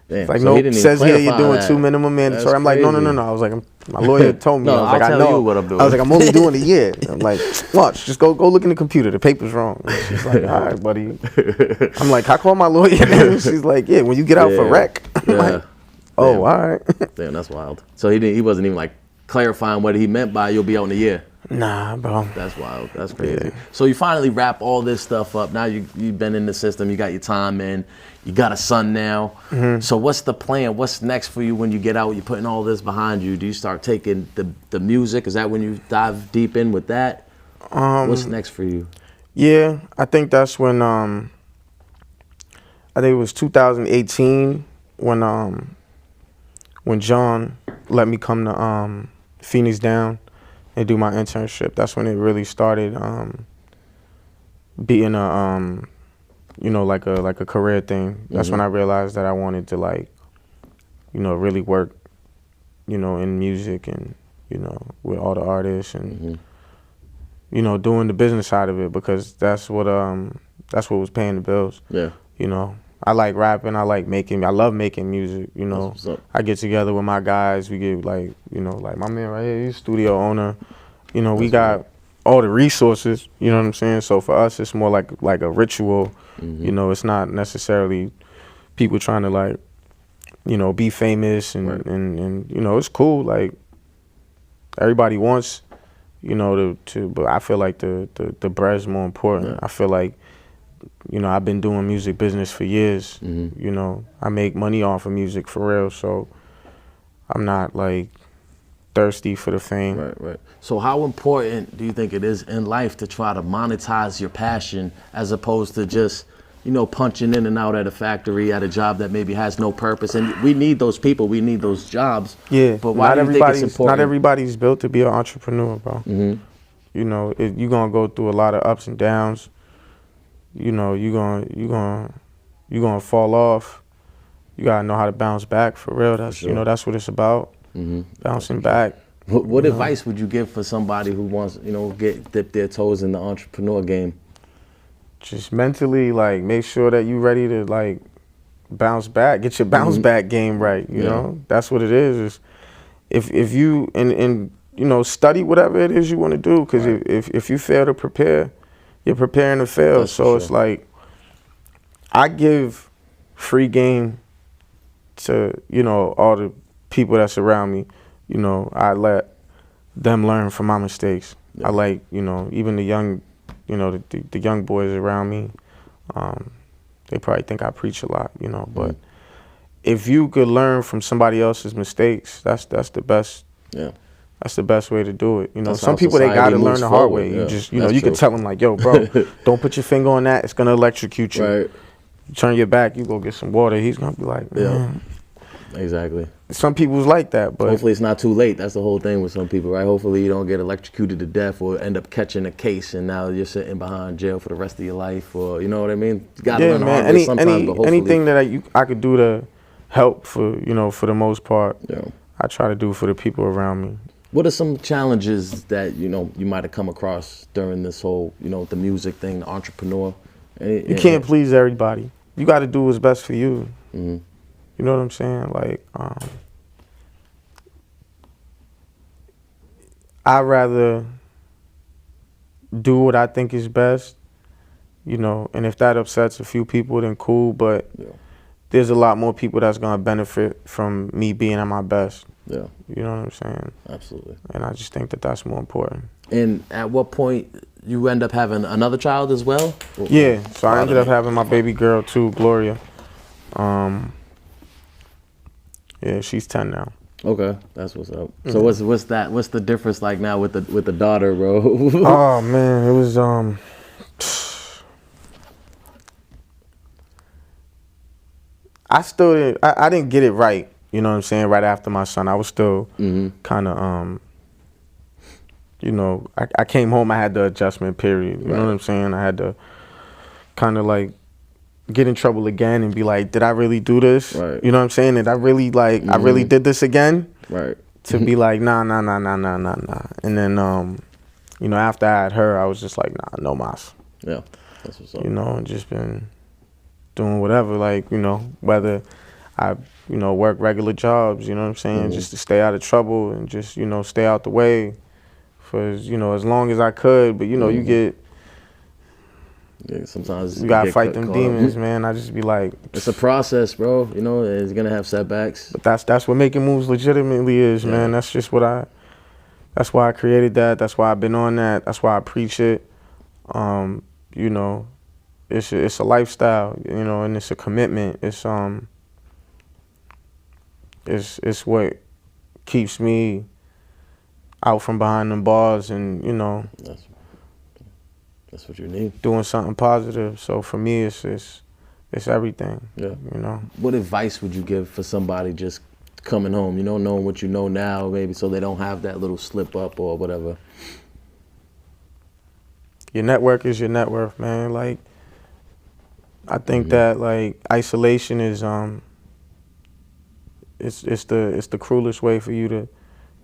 Damn. It's like, So no, it says here you're doing 2 minimum mandatory. That's I'm like, no. I was like, my lawyer told me. No, I was like, I'll I tell know. you what I'm doing. I was like, I'm only doing a year. I'm like, watch, just go look in the computer. The paper's wrong. And she's like, all right, buddy. I'm like, I call my lawyer. And she's like, yeah, when you get out for rec. I'm like, oh, all right. Damn, that's wild. So he wasn't even like clarifying what he meant by you'll be out in a year. Nah, bro. That's wild. That's crazy. Yeah. So you finally wrap all this stuff up. Now you've been in the system. You got your time in. You got a son now. So what's the plan? What's next for you when you get out? You're putting all this behind you. Do you start taking the music? Is that when you dive deep in with that? What's next for you? Yeah, I think that's when I think it was 2018 when John let me come to Phoenix Down and do my internship. That's when it really started being a like a career thing. That's when I realized that I wanted to really work in music and with all the artists and doing the business side of it, because that's what was paying the bills. Yeah. I like rapping. I love making music. I get together with my guys. We get like my man right here, he's a studio owner. We got all the resources. You know what I'm saying? So for us, it's more like a ritual. It's not necessarily people trying to be famous and it's cool. Like everybody wants to, but I feel like the bread's more important. Yeah. I feel like I've been doing music business for years. I make money off of music for real, so I'm not like thirsty for the fame. Right. So how important do you think it is in life to try to monetize your passion as opposed to just, punching in and out at a factory, at a job that maybe has no purpose? And we need those people, we need those jobs. Yeah, but why do you think it's important? Not everybody's built to be an entrepreneur, bro. You're gonna go through a lot of ups and downs. You're gonna fall off. You gotta know how to bounce back for real. That's that's what it's about. Bouncing back. What advice would you give for somebody who wants dip their toes in the entrepreneur game? Just mentally, make sure that you're ready to bounce back. Get your bounce back game right. You know, that's what it is. If you and study whatever it is you want to do, because if you fail to prepare, you're preparing to fail. That's so it's like I give free game to all the people that's around me. I let them learn from my mistakes. I like even the young the young boys around me. They probably think I preach a lot, but if you could learn from somebody else's mistakes, that's the best. Yeah. That's the best way to do it. Some people, they gotta learn the hard way. You just you can tell them like, yo, bro, don't put your finger on that. It's gonna electrocute you. Right. You turn your back, you go get some water. He's gonna be like, yeah. Exactly. some people's like that, but hopefully it's not too late. That's the whole thing with some people, right? Hopefully you don't get electrocuted to death or end up catching a case and now you're sitting behind jail for the rest of your life, or you know what I mean? You gotta learn the hard way sometimes, but hopefully anything that I could do to help for, you know, for the most part, I try to do for the people around me. What are some challenges that, you know, you might have come across during this whole, you know, the music thing, the entrepreneur? You can't please everybody. You got to do what's best for you. Mm-hmm. You know what I'm saying? Like, I'd rather do what I think is best, you know, and if that upsets a few people, then cool, but there's a lot more people that's going to benefit from me being at my best. Yeah. You know what I'm saying? Absolutely. And I just think that that's more important. And at what point you end up having another child as well? Yeah, so I ended up having my baby girl too, Gloria. Yeah, she's 10 now. Okay, that's what's up. So what's that? What's the difference like now with the daughter, bro? Oh man, it was I didn't get it right. You know what I'm saying? Right after my son, I was still kind of you know, I came home, I had the adjustment period. You know what I'm saying? I had to kind of like get in trouble again and be like, did I really do this? Right. You know what I'm saying? Did I really like, I really did this again? Right. To be like, nah. And then, you know, after I had her, I was just like, nah, no mas. Yeah, that's what's up. You know, and just been doing whatever, like, you know, whether I, you know, work regular jobs, you know what I'm saying? Just to stay out of trouble and just, you know, stay out the way for, you know, as long as I could. But, you know, you get, sometimes you gotta fight them demons, man. I just be like, it's a process, bro. You know, it's gonna have setbacks. But that's what making moves legitimately is, man. That's just that's why I created that. That's why I've been on that. That's why I preach it. You know, it's a lifestyle, you know, and it's a commitment. It's what keeps me out from behind them bars, and you know, that's what you need. Doing something positive. So for me, it's everything. Yeah. You know. What advice would you give for somebody just coming home? You know, knowing what you know now, maybe, so they don't have that little slip up or whatever. Your network is your net worth, man. Like, I think that like isolation is it's the cruelest way for you to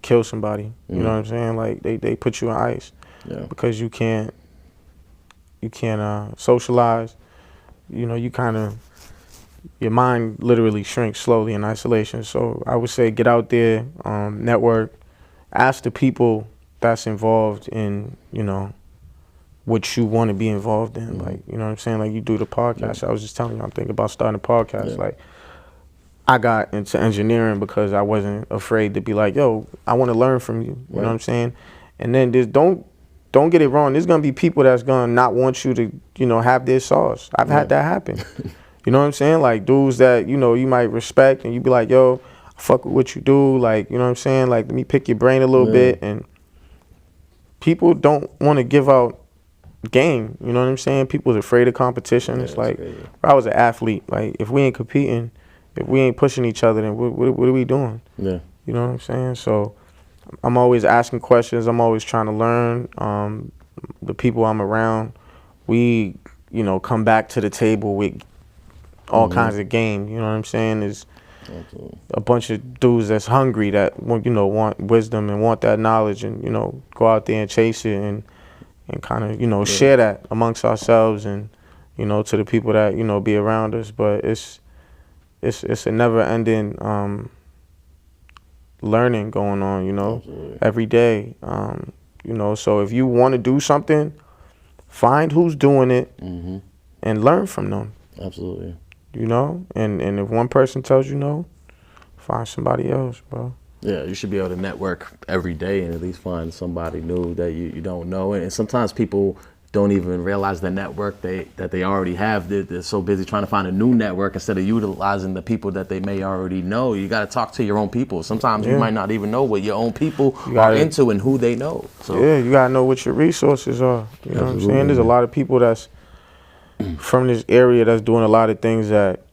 kill somebody. You know what I'm saying? Like they put you on ice because you can't socialize. You know, your mind literally shrinks slowly in isolation. So I would say get out there, network, ask the people that's involved in, you know, what you want to be involved in. Like, you know what I'm saying? Like you do the podcast. I was just telling you, I'm thinking about starting a podcast. Like I got into engineering because I wasn't afraid to be like, yo, I want to learn from you. You know what I'm saying? And then don't get it wrong. There's gonna be people that's gonna not want you to, you know, have their sauce. I've had that happen. You know what I'm saying? Like dudes that, you know, you might respect and you be like, yo, I fuck with what you do. Like, you know what I'm saying? Like, let me pick your brain a little bit. And people don't want to give out game. You know what I'm saying? People's afraid of competition. It's like, I was an athlete. Like, if we ain't competing, if we ain't pushing each other, then what are we doing? Yeah. You know what I'm saying? So I'm always asking questions. I'm always trying to learn. The people I'm around, we, you know, come back to the table with all kinds of game. You know what I'm saying? There's a bunch of dudes that's hungry that, you know, want wisdom and want that knowledge and, you know, go out there and chase it and kind of, you know, share that amongst ourselves and, you know, to the people that, you know, be around us. But it's a never-ending learning going on, you know, every day. You know, so if you want to do something, find who's doing it and learn from them. Absolutely. You know, and if one person tells you no, find somebody else, bro. Yeah, you should be able to network every day and at least find somebody new that you don't know. And sometimes people don't even realize the network that they already have. They're so busy trying to find a new network instead of utilizing the people that they may already know. You got to talk to your own people. Sometimes you might not even know what your own people are into and who they know. So yeah, you got to know what your resources are. You know what I'm saying? There's a lot of people that's from this area that's doing a lot of things that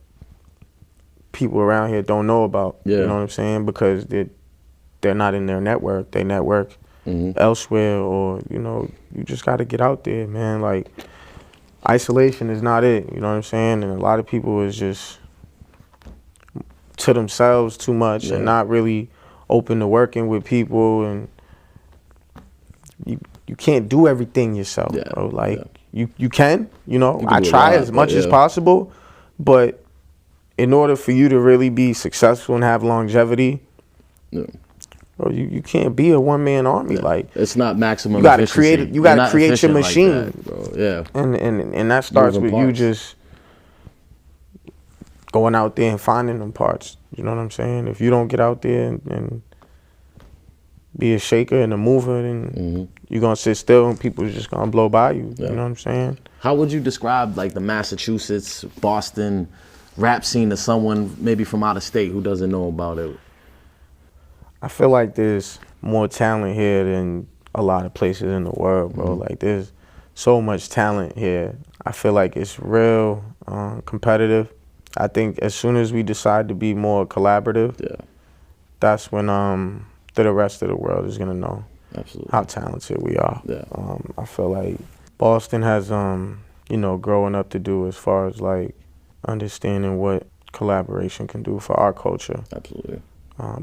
people around here don't know about. Yeah. You know what I'm saying? Because they're not in their network. They network elsewhere, or you just got to get out there, man. Like, isolation is not it. You know what I'm saying? And a lot of people is just to themselves too much and not really open to working with people, and you can't do everything yourself, bro. Like you can, I try as much as possible, but in order for you to really be successful and have longevity, bro, you can't be a one-man army. Like, it's not maximum. You gotta efficiency. You gotta create your machine, like that, bro. Yeah. And that starts with you just going out there and finding them parts. You know what I'm saying? If you don't get out there and be a shaker and a mover, then you're gonna sit still and people are just gonna blow by you. You know what I'm saying? How would you describe like the Massachusetts, Boston rap scene to someone maybe from out of state who doesn't know about it? I feel like there's more talent here than a lot of places in the world, bro. Like, there's so much talent here. I feel like it's real competitive. I think as soon as we decide to be more collaborative, that's when the rest of the world is gonna know how talented we are. I feel like Boston has growing up to do as far as like understanding what collaboration can do for our culture. Absolutely.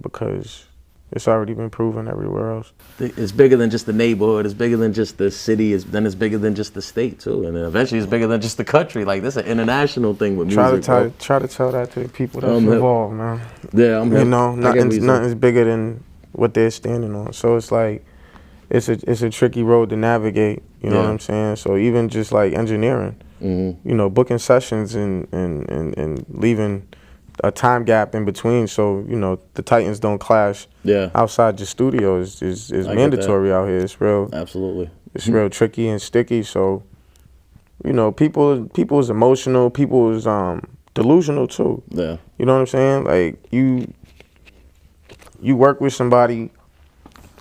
Because it's already been proven everywhere else. It's bigger than just the neighborhood. It's bigger than just the city. Then it's bigger than just the state too, and then eventually it's bigger than just the country. Like, this is an international thing with music. Try to tell that to the people that's involved, man. Yeah, I'm hip. Nothing's bigger than what they're standing on. So it's like it's a tricky road to navigate. You know what I'm saying? So even just like engineering, booking sessions and leaving a time gap in between, so the Titans don't clash outside your studio is mandatory out here. It's real. Absolutely. It's real tricky and sticky. So people is emotional. People is delusional too. Yeah. You know what I'm saying? Like, you work with somebody,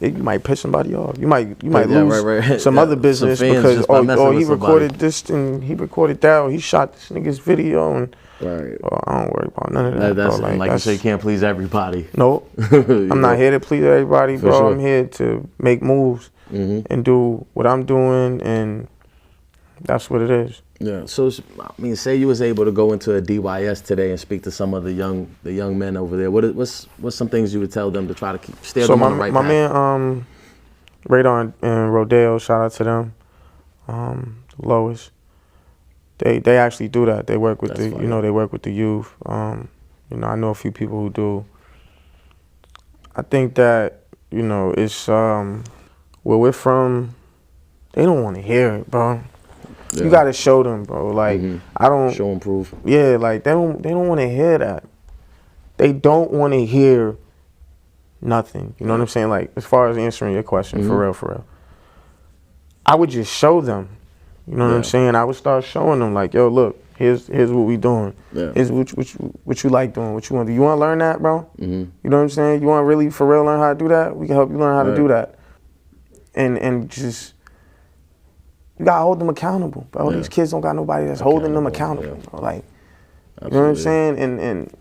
you might piss somebody off. You might lose some other business because he recorded this and he recorded that, or he shot this nigga's video, and I don't worry about none of that. That's, like you say, you can't please everybody. Nope. I'm not here to please everybody, bro. Sure. I'm here to make moves and do what I'm doing, and that's what it is. Yeah. So, I mean, say you was able to go into a DYS today and speak to some of the young men over there. What's some things you would tell them to try to steer them on the right path? My man, Radar and Rodeo, shout out to them. Lois. They actually do that. They work with they work with the youth. I know a few people who do. I think that, it's where we're from, they don't want to hear it, bro. You gotta show them, bro. Like, I don't show and prove. Yeah, like they don't want to hear that. They don't want to hear nothing. You know what I'm saying? Like, as far as answering your question, for real. I would just show them. You know what I'm saying? I would start showing them, like, yo, look, here's what we doing. Here's what you like doing, what you want to do. You want to learn that, bro? You know what I'm saying? You want to really, for real, learn how to do that? We can help you learn how to do that. And just, you got to hold them accountable, bro. These kids don't got nobody that's holding them accountable, bro. Like, you know what I'm saying? And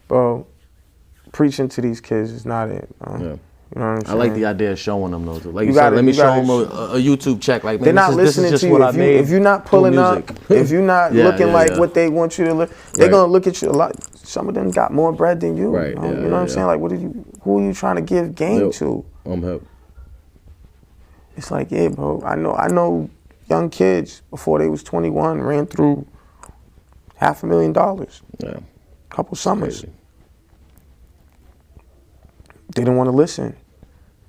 bro, preaching to these kids is not it, bro. You know what I'm saying? I like the idea of showing them those. Like you said, let me show them a YouTube check. Like, they're not listening to you. If you're not pulling up, if you're not looking like what they want you to look, they're gonna look at you a lot. Some of them got more bread than you. Right. You know what I'm saying? Like, who are you trying to give game to? I'm hip. It's like, yeah, bro. I know young kids before they was 21 ran through $500,000. Yeah. Couple summers. They didn't want to listen.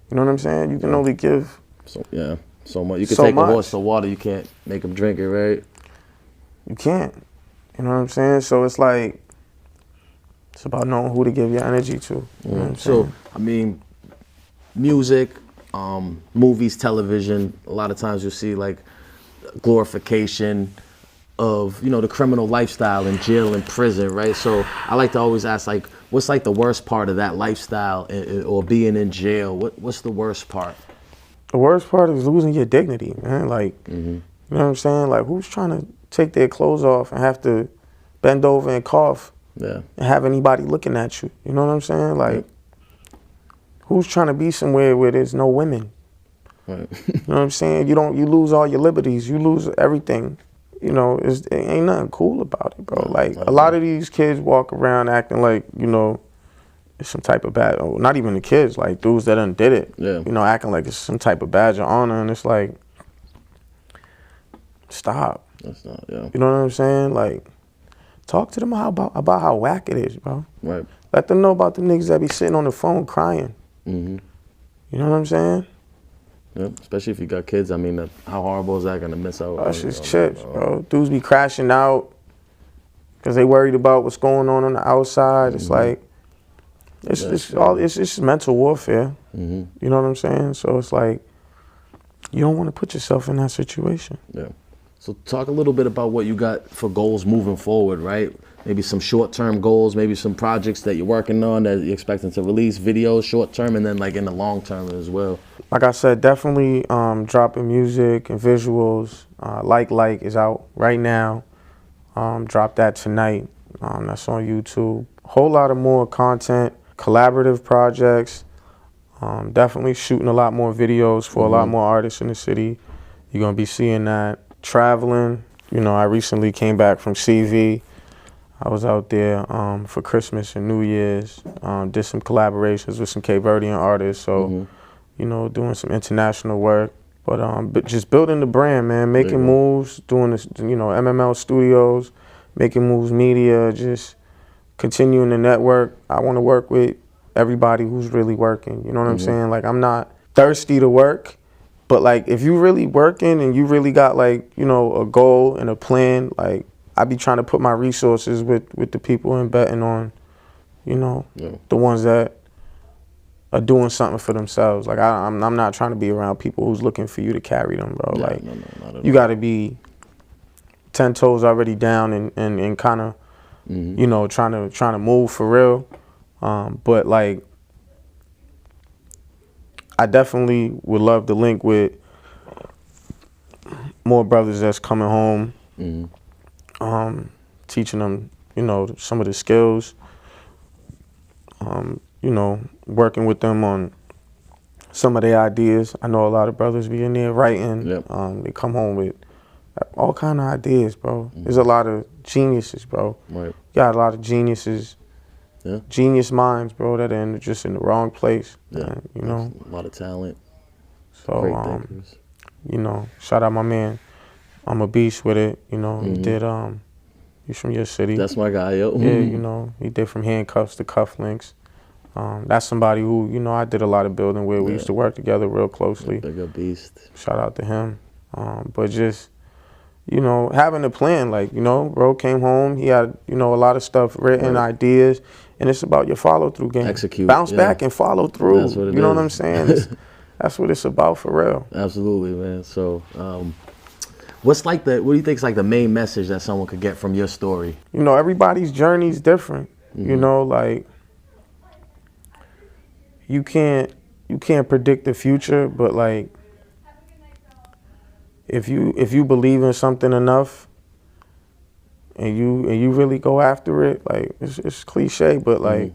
You know what I'm saying? You can only give so much. You can take a horse to water, you can't make them drink it, right? You can't. You know what I'm saying? So it's like, it's about knowing who to give your energy to. You know what I'm saying? I mean, music, movies, television, a lot of times you'll see like glorification of, the criminal lifestyle in jail and prison, right? So I like to always ask, like, what's like the worst part of that lifestyle or being in jail? What's the worst part? The worst part is losing your dignity, man. Like, you know what I'm saying? Like, who's trying to take their clothes off and have to bend over and cough Yeah. and have anybody looking at you. You know what I'm saying? Like, who's trying to be somewhere where there's no women? Right. You know what I'm saying? You lose all your liberties. You lose everything. You know, it ain't nothing cool about it, bro. Like, a lot of these kids walk around acting like, you know, it's some type of bad, or not even the kids, like dudes that done did it. Yeah. You know, acting like it's some type of badge of honor, and it's like, stop. That's not, yeah. You know what I'm saying? Like, talk to them about how whack it is, bro. Right. Let them know about the niggas that be sitting on the phone crying. Mm-hmm. You know what I'm saying? Yep. Especially if you got kids. I mean, how horrible is that gonna miss out? That's just chips, bro. Dudes be crashing out because they worried about what's going on the outside. It's like, it's just mental warfare. You know what I'm saying? So it's like, you don't want to put yourself in that situation. Yeah. So talk a little bit about what you got for goals moving forward, right? Maybe some short-term goals, maybe some projects that you're working on that you're expecting to release, videos short-term, and then like in the long-term as well. Like I said, definitely dropping music and visuals. Like is out right now. Drop that tonight. That's on YouTube. Whole lot of more content, collaborative projects. Definitely shooting a lot more videos for a lot more artists in the city. You're gonna be seeing that. Traveling. You know, I recently came back from CV. I was out there for Christmas and New Year's. Did some collaborations with some Cape Verdean artists. So, you know, doing some international work. But just building the brand, man. Making moves, doing this, you know, MML Studios, Making Moves Media, just continuing the network. I want to work with everybody who's really working. You know what I'm saying? Like, I'm not thirsty to work. But like, if you really working and you really got like, you know, a goal and a plan, like, I be trying to put my resources with the people and betting on, you know, the ones that are doing something for themselves. Like, I'm not trying to be around people who's looking for you to carry them, bro. Yeah, like, no, not at you all. got to be 10 toes already down and kind of, you know, trying to move for real. But like, I definitely would love to link with more brothers that's coming home, teaching them, you know, some of the skills, you know, working with them on some of their ideas. I know a lot of brothers be in there writing. They come home with all kind of ideas, bro. There's a lot of geniuses, bro. Right. Got a lot of geniuses. Yeah. Genius minds, bro, that are just in the wrong place. Yeah. You know. A lot of talent. So, Great thinkers. you know, shout out my man. I'm a beast with it. You know, he did. He's from your city. That's my guy, yo. Yeah, you know, he did from handcuffs to cufflinks. That's somebody who, you know, I did a lot of building with. We used to work together real closely. Big up beast. Shout out to him. But just, you know, having a plan, like, you know, bro came home, he had, you know, a lot of stuff written, ideas, and it's about your follow-through game. Execute. Bounce back and follow through. That's what it you know is. what I'm saying? That's what it's about for real. Absolutely, man. So, what do you think is like the main message that someone could get from your story? You know, everybody's journey is different. You know, like, you can't predict the future, but like, if you believe in something enough and you really go after it, like, it's cliche, but like,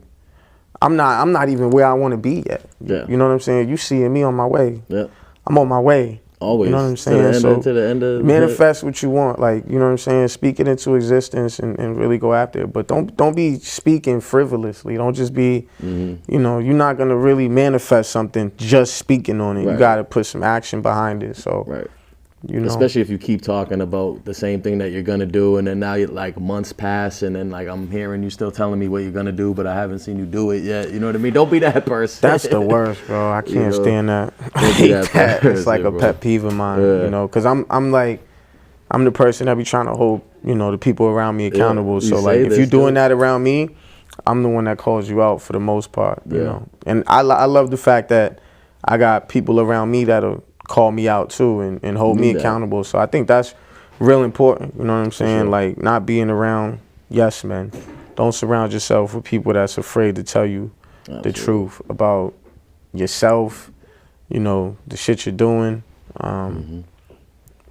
I'm not even where I want to be yet. Yeah. You know what I'm saying? You seeing me on my way. Yeah. I'm on my way. Always. You know what I'm saying? To the end of manifest what you want. Like, you know what I'm saying? Speak it into existence and really go after it. But don't be speaking frivolously. Don't just be, you know, you're not gonna really manifest something just speaking on it. Right. You gotta put some action behind it. So Right. you know, especially if you keep talking about the same thing that you're gonna do, and then now you're like months pass, and then like I'm hearing you still telling me what you're gonna do, but I haven't seen you do it yet. You know what I mean? Don't be that person. that's the worst, bro. I can't stand that. I Don't be hate that that. It's person, like a bro. pet peeve of mine, Yeah. you know, because I'm the person that be trying to hold, you know, the people around me accountable. you So say like, if this, you're doing too. that around me, I'm the one that calls you out for the most part, you Yeah. know. And I love the fact that I got people around me that'll call me out too and hold me that. accountable. So I think that's real important. You know what I'm saying? sure. Like, not being around yes men. Don't surround yourself with people that's afraid to tell you the truth about yourself, you know, the shit you're doing.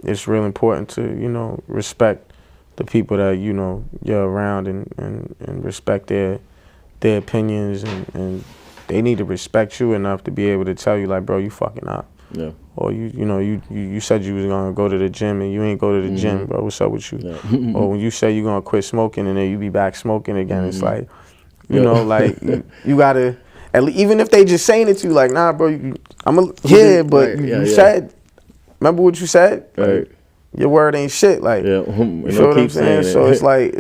It's real important to, you know, respect the people that, you know, you're around and respect their opinions, and they need to respect you enough to be able to tell you, like, bro, you fucking up. Yeah. Or you said you was gonna go to the gym and you ain't go to the gym, bro. What's up with you? Yeah. Or when you say you gonna quit smoking and then you be back smoking again, it's like, you know, like you gotta, even if they just saying it to you, like, nah, bro, but you said, remember what you said? Like, your word ain't shit. Like, you feel what I'm saying? So it's like,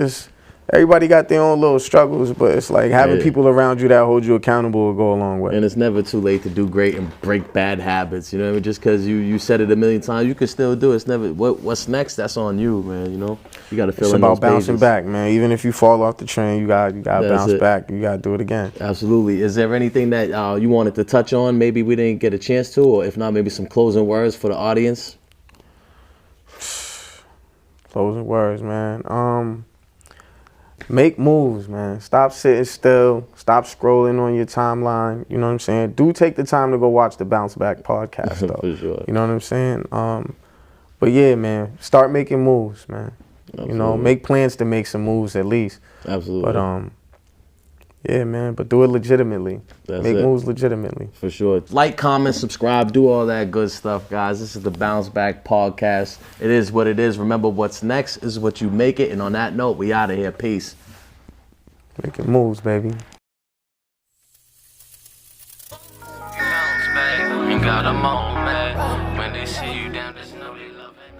everybody got their own little struggles, but it's like having people around you that hold you accountable will go a long way. And it's never too late to do great and break bad habits. You know what I mean? Just because you said it a million times, you can still do it. It's never what's next. That's on you, man. You know, you got to fill in those pages. It's about bouncing back, man. Even if you fall off the train, you got to bounce back. You got to do it again. Absolutely. Is there anything that you wanted to touch on? Maybe we didn't get a chance to, or if not, maybe some closing words for the audience. Closing words, man. Make moves, man. Stop sitting still. Stop scrolling on your timeline. You know what I'm saying? Do take the time to go watch the Bounce Back podcast, though. For sure. You know what I'm saying? But yeah, man, start making moves, man. Absolutely. You know, make plans to make some moves at least. Absolutely. But yeah, man, but do it legitimately. Make moves legitimately. For sure. Like, comment, subscribe, do all that good stuff, guys. This is the Bounce Back podcast. It is what it is. Remember, what's next is what you make it. And on that note, we out of here. Peace. Making moves, baby. Bounce back, you got a moment. When they see you down, just know they love it.